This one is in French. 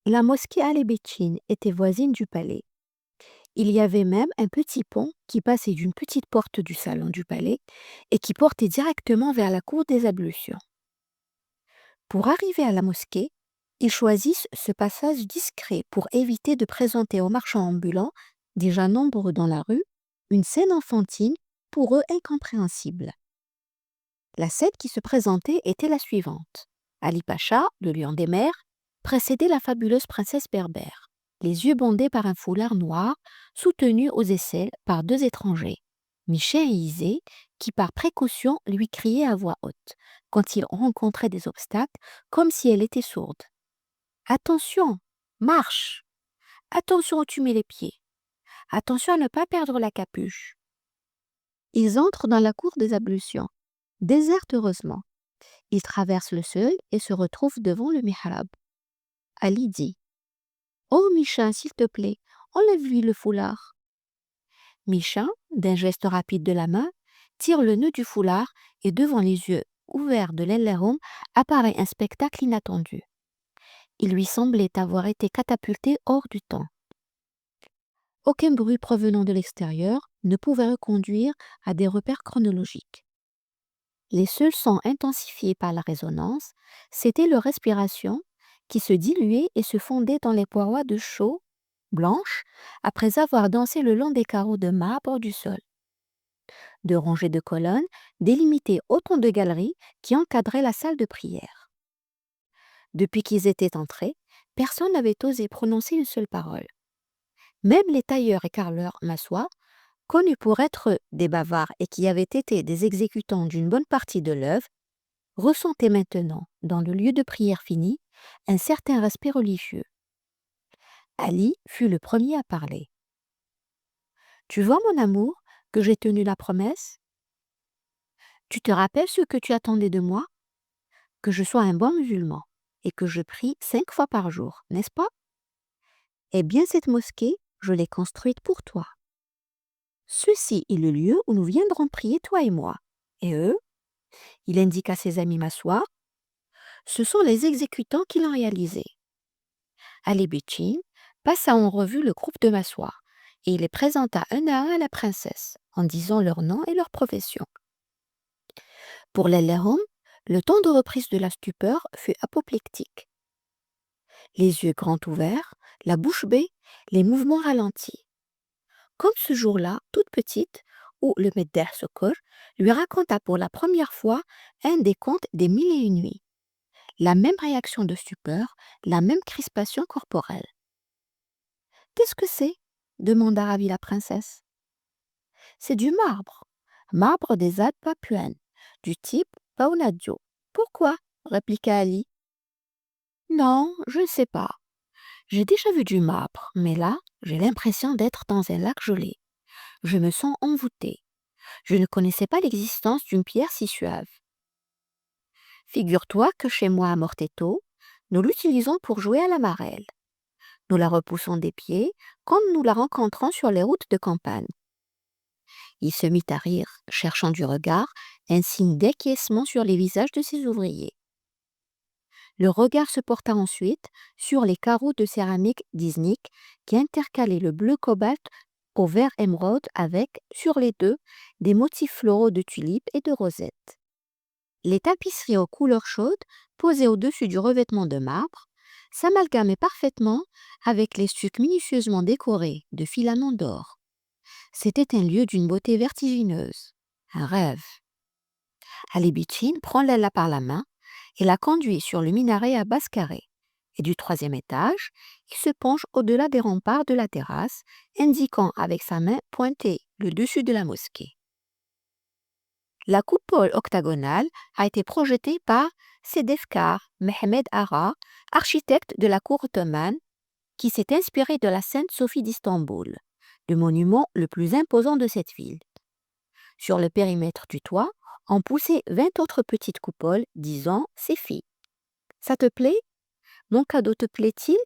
La mosquée Alébétchine était voisine du palais. Il y avait même un petit pont qui passait d'une petite porte du salon du palais et qui portait directement vers la cour des ablutions. Pour arriver à la mosquée, ils choisissent ce passage discret pour éviter de présenter aux marchands ambulants, déjà nombreux dans la rue, une scène enfantine pour eux incompréhensible. La scène qui se présentait était la suivante. Ali Pacha, le lion des mers, précédait la fabuleuse princesse berbère, les yeux bandés par un foulard noir, soutenu aux aisselles par deux étrangers, Michel et Isée, qui par précaution lui criaient à voix haute, quand il rencontrait des obstacles, comme si elle était sourde. Attention, marche! Attention où tu mets les pieds! Attention à ne pas perdre la capuche! Ils entrent dans la cour des ablutions, déserte heureusement. Ils traversent le seuil et se retrouvent devant le mihrab. Ali dit: Oh Micha, s'il te plaît, enlève-lui le foulard. Micha, d'un geste rapide de la main, tire le nœud du foulard et devant les yeux ouverts de l'Ellerum apparaît un spectacle inattendu. Il lui semblait avoir été catapulté hors du temps. Aucun bruit provenant de l'extérieur ne pouvait reconduire à des repères chronologiques. Les seuls sons intensifiés par la résonance, c'était leur respiration qui se diluait et se fondait dans les parois de chaux blanches après avoir dansé le long des carreaux de marbre du sol. Deux rangées de colonnes délimitaient autant de galeries qui encadraient la salle de prière. Depuis qu'ils étaient entrés, personne n'avait osé prononcer une seule parole. Même les tailleurs et carreleurs massois, connus pour être des bavards et qui avaient été des exécutants d'une bonne partie de l'œuvre, ressentaient maintenant, dans le lieu de prière fini, un certain respect religieux. Ali fut le premier à parler. Tu vois, mon amour, que j'ai tenu la promesse? Tu te rappelles ce que tu attendais de moi? Que je sois un bon musulman et que je prie 5 fois par jour, n'est-ce pas? Eh bien, cette mosquée, je l'ai construite pour toi. Ceci est le lieu où nous viendrons prier, toi et moi. Et eux, il indique à ses amis m'asseoir, ce sont les exécutants qui l'ont réalisé. Ali Bétchine passa en revue le groupe de m'asseoir et il les présenta un à un à la princesse en disant leur nom et leur profession. Pour l'Ellerum, le temps de reprise de la stupeur fut apoplectique. Les yeux grands ouverts, la bouche bée, les mouvements ralentis. Comme ce jour-là, toute petite, où le Medder Sokol lui raconta pour la première fois un des contes des mille et une nuits. La même réaction de stupeur, la même crispation corporelle. Qu'est-ce que c'est? Demanda ravie la princesse. C'est du marbre des Alpes papuanes, du type Paunadio. Pourquoi? Répliqua Ali. Non, je ne sais pas. J'ai déjà vu du marbre, mais là, j'ai l'impression d'être dans un lac gelé. Je me sens envoûtée. Je ne connaissais pas l'existence d'une pierre si suave. Figure-toi que chez moi à Morteto, nous l'utilisons pour jouer à la marelle. Nous la repoussons des pieds quand nous la rencontrons sur les routes de campagne. Il se mit à rire, cherchant du regard un signe d'acquiescement sur les visages de ses ouvriers. Le regard se porta ensuite sur les carreaux de céramique d'Iznik qui intercalaient le bleu cobalt au vert émeraude avec, sur les deux, des motifs floraux de tulipes et de rosettes. Les tapisseries aux couleurs chaudes, posées au-dessus du revêtement de marbre, s'amalgamaient parfaitement avec les stucs minutieusement décorés de filaments d'or. C'était un lieu d'une beauté vertigineuse, un rêve. Ali Bétchine prend Lella par la main et la conduit sur le minaret à base carrée. Et du troisième étage, il se penche au-delà des remparts de la terrasse, indiquant avec sa main pointée le dessus de la mosquée. La coupole octagonale a été projetée par Sedefkar Mehmed Ara, architecte de la cour ottomane, qui s'est inspiré de la Sainte Sophie d'Istanbul, le monument le plus imposant de cette ville. Sur le périmètre du toit, on poussait 20 autres petites coupoles disant « C'est fi ». Ça te plaît? Mon cadeau te plaît-il?